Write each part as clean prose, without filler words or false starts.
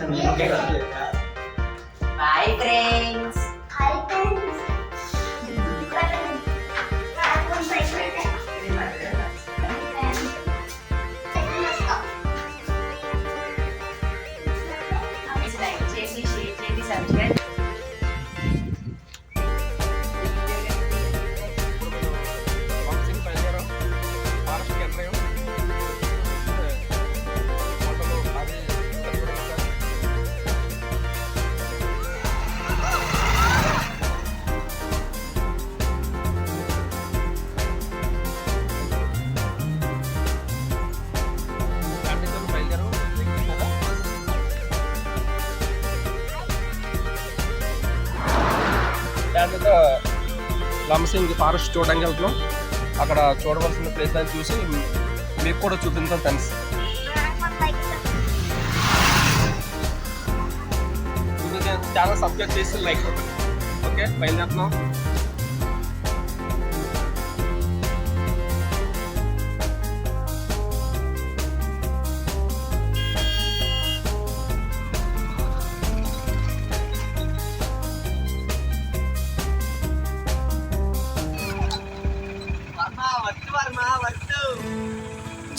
Bye friends. Hi friends. Subscribe. లంసింగ్ forest చూడడానికి వెళ్తున్నాం. అక్కడ చూడవలసిన ప్లేస్ అని చూసి మీకు కూడా చూపించాం ఫ్రెండ్స్. ఛానల్ సబ్స్క్రైబ్ చేసి లైక్ కొట్టండి. ఓకే, బయలుదేరుతున్నాం.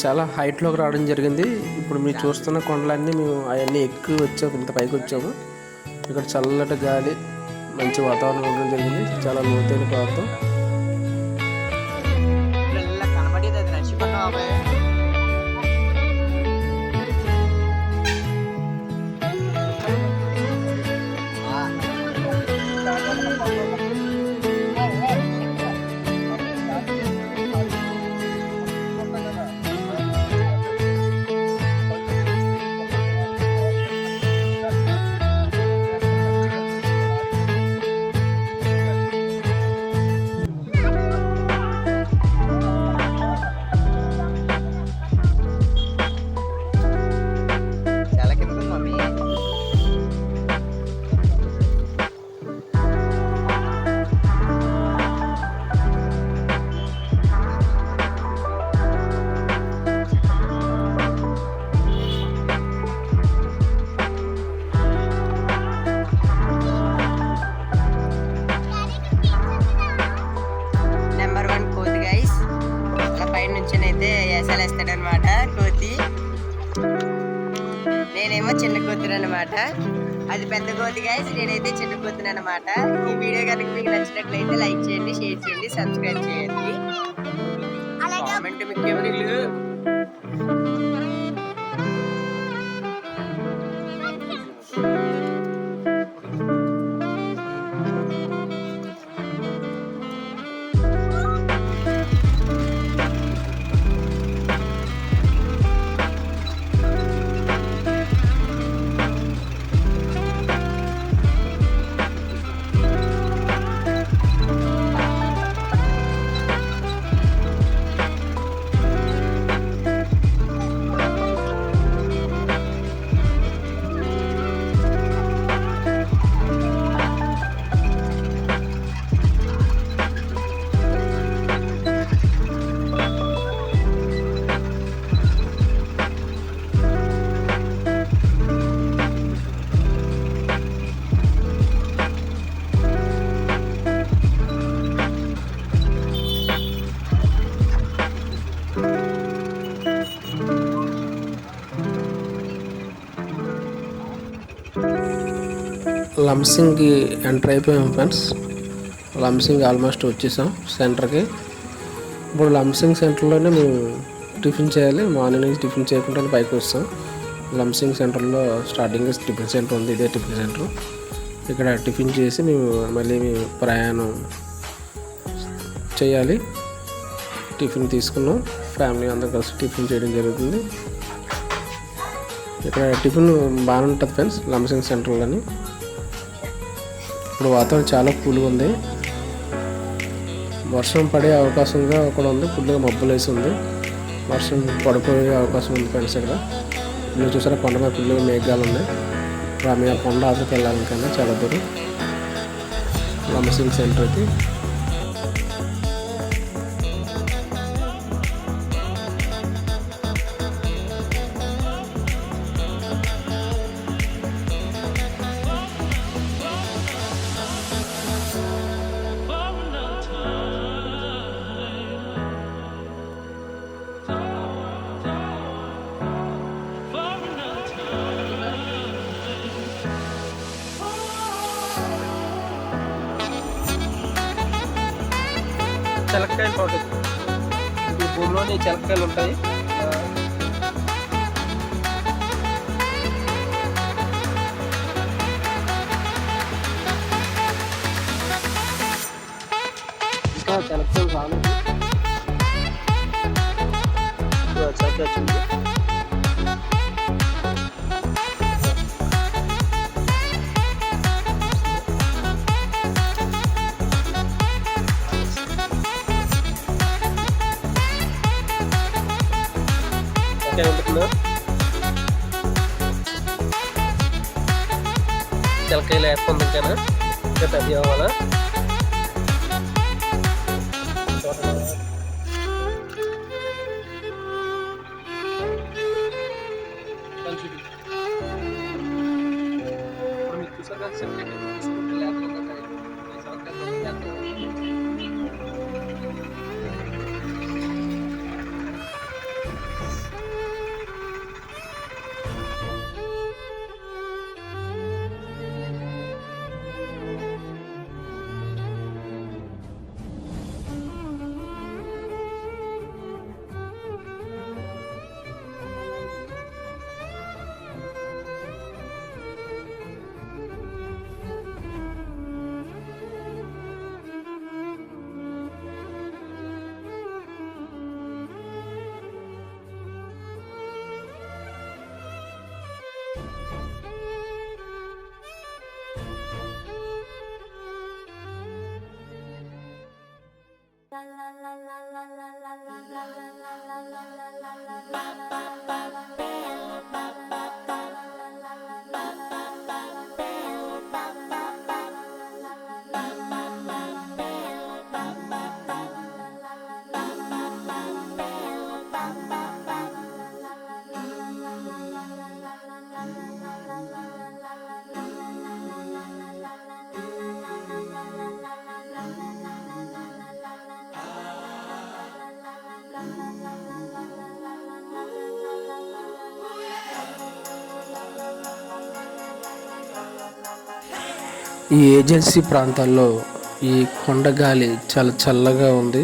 చాలా హైట్లోకి రావడం జరిగింది. ఇప్పుడు మీరు చూస్తున్న కొండలన్నీ మేము అవన్నీ ఎక్కి వచ్చాము, ఇంత పైకి వచ్చాము. ఇక్కడ చల్లటి గాలి, మంచి వాతావరణం ఉండడం జరిగింది. చాలా లోతైన ప్రాంతం. వేస్తాడనమాట కోతి. నేనేమో చిన్న కోతిని అనమాట, అది పెద్ద కోతి గైస్, నేనైతే చిన్న కోతిని అనమాట. ఈ వీడియో కనుక మీకు నచ్చినట్లయితే లైక్ చేయండి, షేర్ చేయండి, సబ్స్క్రైబ్ చేయండి. కామెంట్ మీకు లంసింగ్కి ఎంటర్ అయిపోయాం ఫ్రెండ్స్. లంసింగ్ ఆల్మోస్ట్ వచ్చేసాం సెంటర్కి. ఇప్పుడు లంసింగ్ సెంటర్లోనే మేము టిఫిన్ చేయాలి. మార్నింగ్ నుంచి టిఫిన్ చేయకుండా పైకి వస్తాం. లంసింగ్ సెంటర్లో స్టార్టింగ్ టిఫిన్ సెంటర్ ఉంది, ఇదే టిఫిన్ సెంటర్. ఇక్కడ టిఫిన్ చేసి మేము మళ్ళీ ప్రయాణం చేయాలి. టిఫిన్ తీసుకున్నాం, ఫ్యామిలీ అందరూ కలిసి టిఫిన్ చేయడం జరుగుతుంది. ఇక్కడ టిఫిన్ బాగానే ఉంటుంది ఫ్రెండ్స్ లంసింగ్ సెంటర్లోని. ఇప్పుడు వాతావరణం చాలా కూల్గా ఉంది. వర్షం పడే అవకాశంగా కూడా ఉంది. ఫుల్గా మబ్బులు వేసి ఉంది. వర్షం పడిపోయే అవకాశం ఉంది ఫ్రెండ్స్. ఇక్కడ మీరు చూసారా కొండ మీద ఫుల్గా మేఘాలు ఉన్నాయి. ఇప్పుడు ఆమె కొండ ఆటకి వెళ్ళాలనుకన్నా చాలా దూరం లంసింగ్ సెంటర్కి. చిలక్కాయల తోట. ఈ భూమిలోని చిలక్కాయలు ఉంటాయి. ఇంకా చిలక్కాయలు రాలేదు. చక్కగా వచ్చింది. చిలకాయలు వేస్తుంది ఇంకానా ఇంకా పెద్ద అవ్వాలా. ఈ ఏజెన్సీ ప్రాంతాల్లో ఈ కొండ గాలి చాలా చల్లగా ఉంది.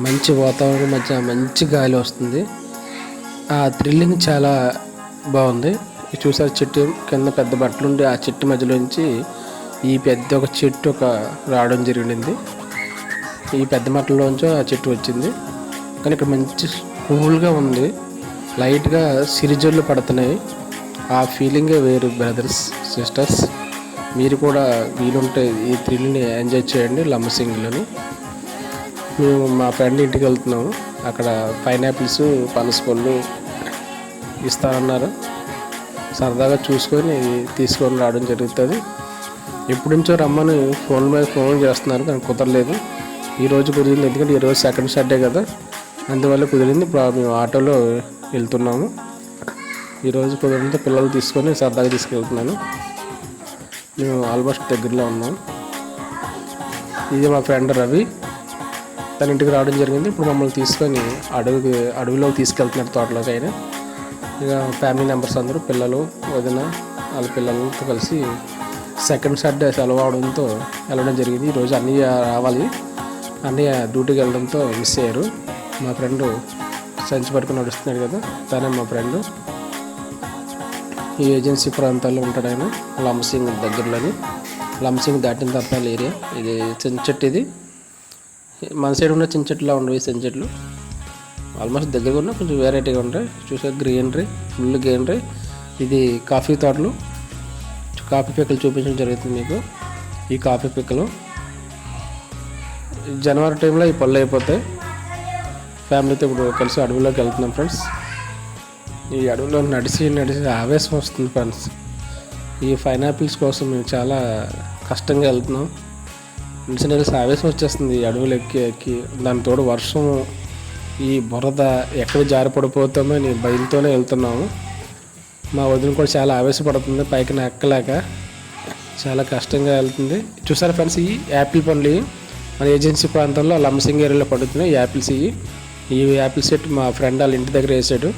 మంచి వాతావరణం మధ్య మంచి గాలి వస్తుంది. ఆ థ్రిల్లింగ్ చాలా బాగుంది. చూసారు చెట్టు కింద పెద్ద బట్టలు ఉండి ఆ చెట్టు మధ్యలోంచి ఈ పెద్ద ఒక చెట్టు రావడం జరిగింది. ఈ పెద్ద మట్టలోంచి ఆ చెట్టు వచ్చింది. కానీ ఇక్కడ మంచి కూల్గా ఉంది. లైట్గా సిరిజల్లు పడుతున్నాయి. ఆ ఫీలింగే వేరు బ్రదర్స్ సిస్టర్స్. మీరు కూడా వీలుంటే ఈ థ్రిల్ని ఎంజాయ్ చేయండి. లంబసింగిలోని మేము మా ఫ్రెండ్ ఇంటికి వెళ్తున్నాము. అక్కడ పైనాపిల్స్ పనస పళ్ళు ఇస్తానన్నారు. సరదాగా చూసుకొని తీసుకొని రావడం జరుగుతుంది. ఎప్పటి నుంచో రమ్మని ఫోన్ మీద ఫోన్ చేస్తున్నారు కానీ కుదరలేదు. ఈరోజు కుదిరింది, ఎందుకంటే ఈరోజు సెకండ్ సాటర్డే కదా, అందువల్ల కుదిరింది. ఇప్పుడు మేము ఆటోలో వెళ్తున్నాము. ఈరోజు కుదిరితే పిల్లలు తీసుకొని సరదాగా తీసుకెళ్తున్నాను. మేము ఆల్మోస్ట్ దగ్గరలో ఉన్నాం. ఇది మా ఫ్రెండ్ రవి, తన ఇంటికి రావడం జరిగింది. ఇప్పుడు మమ్మల్ని తీసుకొని అడవిలోకి తీసుకెళ్తున్నారు, తోటలోకి. అయినా ఇక ఫ్యామిలీ మెంబర్స్ అందరూ, పిల్లలు, వదిన, వాళ్ళ పిల్లలతో కలిసి సెకండ్ సాటర్డే సెలవు అవడంతో వెళ్ళడం జరిగింది. ఈరోజు అన్నయ్య రావాలి, అన్నయ్య డ్యూటీకి వెళ్ళడంతో మిస్ అయ్యారు. మా ఫ్రెండ్ సంచి పట్టుకుని నడుస్తున్నాడు కదా, తనే మా ఫ్రెండ్. ఈ ఏజెన్సీ ప్రాంతాల్లో ఉంటాడు ఆయన, లంబసింగ్ దగ్గరలోని. లంబసింగ్ దాటిన తర్వాత ఏరియా ఇది. చెంచెట్టు ఇది మన సైడ్ ఉన్న చెంచెట్టులా ఉండవు ఈ చెంచెట్లు. ఆల్మోస్ట్ దగ్గరగా ఉన్న కొంచెం వెరైటీగా ఉంటాయి. చూసా గ్రీనరీ, ఫుల్ గ్రీనరీ. ఇది కాఫీ తోటలు, కాఫీ పిక్కలు చూపించడం జరుగుతుంది మీకు. ఈ కాఫీ పిక్కలు జనవరి టైంలో ఈ పళ్ళు అయిపోతాయి. ఫ్యామిలీతో ఇప్పుడు కలిసి అడవిలోకి వెళ్తున్నాం ఫ్రెండ్స్. ఈ అడవిలో నడిచి ఆవేశం వస్తుంది ఫ్రెండ్స్. ఈ పైనాపిల్స్ కోసం మేము చాలా కష్టంగా వెళ్తున్నాం. నిలిచి ఆవేశం వచ్చేస్తుంది ఈ అడవులు ఎక్కి. దాని తోడు వర్షం, ఈ బురద, ఎక్కడ జారి పడిపోతామో అని భయంతోనే వెళ్తున్నాము. మా వదిన కూడా చాలా ఆవేశపడుతుంది, పైకి ఎక్కలేక చాలా కష్టంగా వెళ్తుంది. చూసారా ఫ్రెండ్స్, ఈ యాపిల్ పండ్లు మన ఏజెన్సీ ప్రాంతంలో లంబసింగ్ ఏరియాలో పడుతున్నాయి. యాపిల్స్ ఈ యాపిల్ సెట్ మా ఫ్రెండ్ వాళ్ళ ఇంటి దగ్గర వేసాడు.